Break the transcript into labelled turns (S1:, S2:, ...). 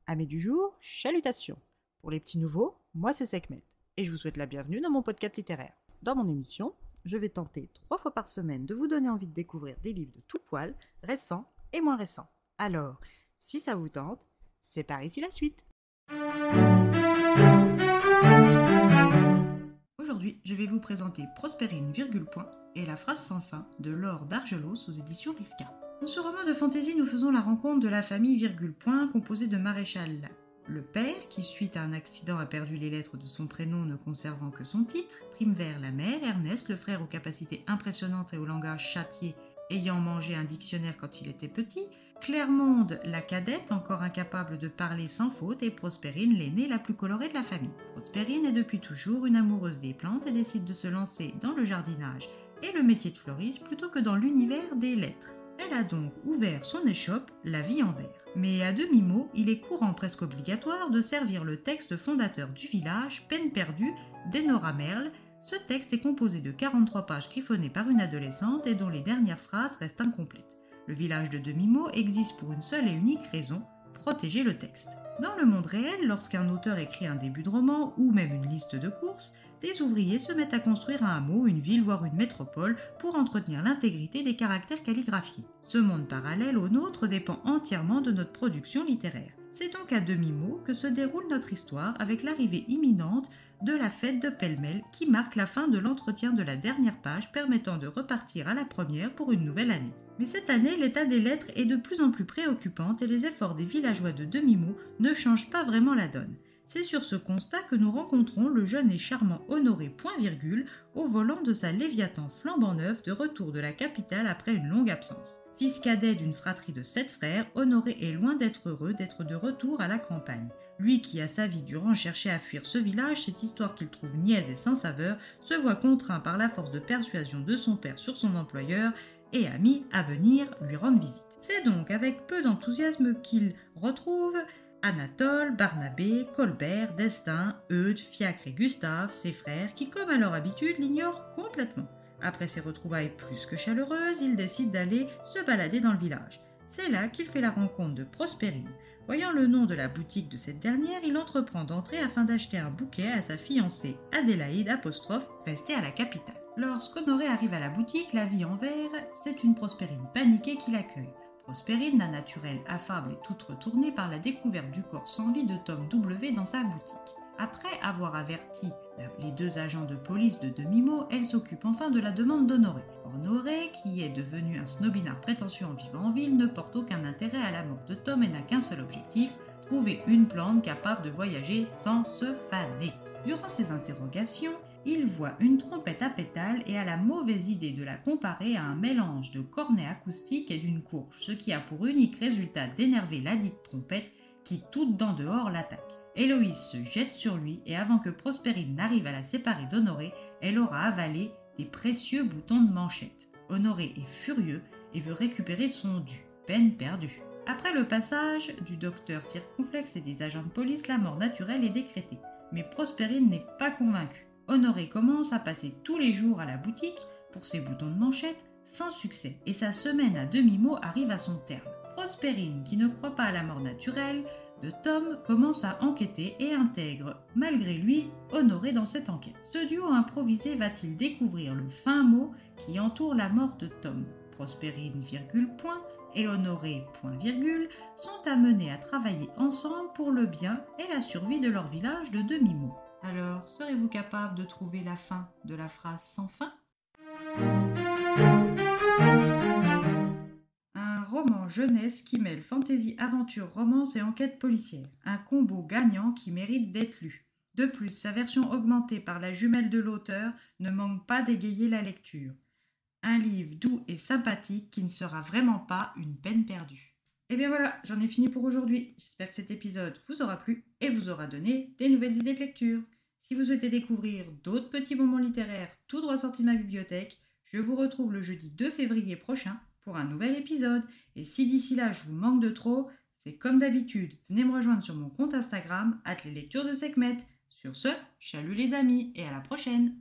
S1: Amis du jour, chalutations. Pour les petits nouveaux, moi c'est Sekhmet et je vous souhaite la bienvenue dans mon podcast littéraire. Dans mon émission, je vais tenter 3 fois par semaine de vous donner envie de découvrir des livres de tout poil, récents et moins récents. Alors, si ça vous tente, c'est par ici la suite. Aujourd'hui, je vais vous présenter Prospérine, et la phrase sans fin de Laure d'Argelos aux éditions Rivka. Dans ce roman de fantaisie, nous faisons la rencontre de la famille composée de Maréchal le père, qui suite à un accident a perdu les lettres de son prénom ne conservant que son titre, Primevère la mère, Ernest le frère aux capacités impressionnantes et au langage châtié ayant mangé un dictionnaire quand il était petit, Clermonde la cadette encore incapable de parler sans faute et Prospérine l'aînée la plus colorée de la famille. Prospérine est depuis toujours une amoureuse des plantes et décide de se lancer dans le jardinage et le métier de fleuriste plutôt que dans l'univers des lettres. Elle a donc ouvert son échoppe, La vie en vers. Mais à demi-mot, il est courant presque obligatoire de servir le texte fondateur du village, Peine perdue, d'Enora Merle. Ce texte est composé de 43 pages griffonnées par une adolescente et dont les dernières phrases restent incomplètes. Le village de demi-mot existe pour une seule et unique raison, protéger le texte. Dans le monde réel, lorsqu'un auteur écrit un début de roman ou même une liste de courses, des ouvriers se mettent à construire un hameau, une ville, voire une métropole pour entretenir l'intégrité des caractères calligraphiés. Ce monde parallèle au nôtre dépend entièrement de notre production littéraire. C'est donc à demi-mot que se déroule notre histoire avec l'arrivée imminente de la fête de pêle-mêle qui marque la fin de l'entretien de la dernière page permettant de repartir à la première pour une nouvelle année. Mais cette année, l'état des lettres est de plus en plus préoccupant et les efforts des villageois de demi-mot ne changent pas vraiment la donne. C'est sur ce constat que nous rencontrons le jeune et charmant Honoré Point-Virgule au volant de sa Léviathan flambant neuf de retour de la capitale après une longue absence. Fils cadet d'une fratrie de 7 frères, Honoré est loin d'être heureux d'être de retour à la campagne. Lui qui a sa vie durant cherché à fuir ce village, cette histoire qu'il trouve niaise et sans saveur, se voit contraint par la force de persuasion de son père sur son employeur et ami à venir lui rendre visite. C'est donc avec peu d'enthousiasme qu'il retrouve Anatole, Barnabé, Colbert, Destin, Eudes, Fiacre et Gustave, ses frères, qui comme à leur habitude l'ignorent complètement. Après ces retrouvailles plus que chaleureuses, il décide d'aller se balader dans le village. C'est là qu'il fait la rencontre de Prospérine. Voyant le nom de la boutique de cette dernière, il entreprend d'entrer afin d'acheter un bouquet à sa fiancée Adélaïde restée à la capitale. Lorsqu'Honoré arrive à la boutique, La vie en vers, c'est une Prospérine paniquée qui l'accueille. Prospérine, d'un naturel affable et toute retournée par la découverte du corps sans vie de Tom W dans sa boutique. Après avoir averti les 2 agents de police de demi-mot, elle s'occupe enfin de la demande d'Honoré. Honoré, qui est devenu un snobinard prétentieux en vivant en ville, ne porte aucun intérêt à la mort de Tom et n'a qu'un seul objectif, trouver une plante capable de voyager sans se faner. Durant ses interrogations, il voit une trompette à pétales et a la mauvaise idée de la comparer à un mélange de cornet acoustique et d'une courge, ce qui a pour unique résultat d'énerver ladite trompette qui, toute dent dehors, l'attaque. Héloïse se jette sur lui et avant que Prospérine n'arrive à la séparer d'Honoré, elle aura avalé des précieux boutons de manchette. Honoré est furieux et veut récupérer son dû. Peine perdue. Après le passage du docteur circonflexe et des agents de police, la mort naturelle est décrétée. Mais Prospérine n'est pas convaincue. Honoré commence à passer tous les jours à la boutique pour ses boutons de manchette sans succès et sa semaine à demi-mot arrive à son terme. Prospérine, qui ne croit pas à la mort naturelle de Tom, commence à enquêter et intègre malgré lui Honoré dans cette enquête. Ce duo improvisé va-t-il découvrir le fin mot qui entoure la mort de Tom? Prospérine, point, et Honoré, point, sont amenés à travailler ensemble pour le bien et la survie de leur village de demi-mot. Alors, serez-vous capable de trouver la fin de la phrase sans fin? Un roman jeunesse qui mêle fantaisie, aventure, romance et enquête policière. Un combo gagnant qui mérite d'être lu. De plus, sa version augmentée par la jumelle de l'auteur ne manque pas d'égayer la lecture. Un livre doux et sympathique qui ne sera vraiment pas une peine perdue. Et bien voilà, j'en ai fini pour aujourd'hui. J'espère que cet épisode vous aura plu et vous aura donné des nouvelles idées de lecture. Si vous souhaitez découvrir d'autres petits moments littéraires tout droit sortis de ma bibliothèque, je vous retrouve le jeudi 2 février prochain pour un nouvel épisode. Et si d'ici là je vous manque de trop, c'est comme d'habitude, venez me rejoindre sur mon compte Instagram @leslecturesdesekhmet. Sur ce, chalut les amis et à la prochaine.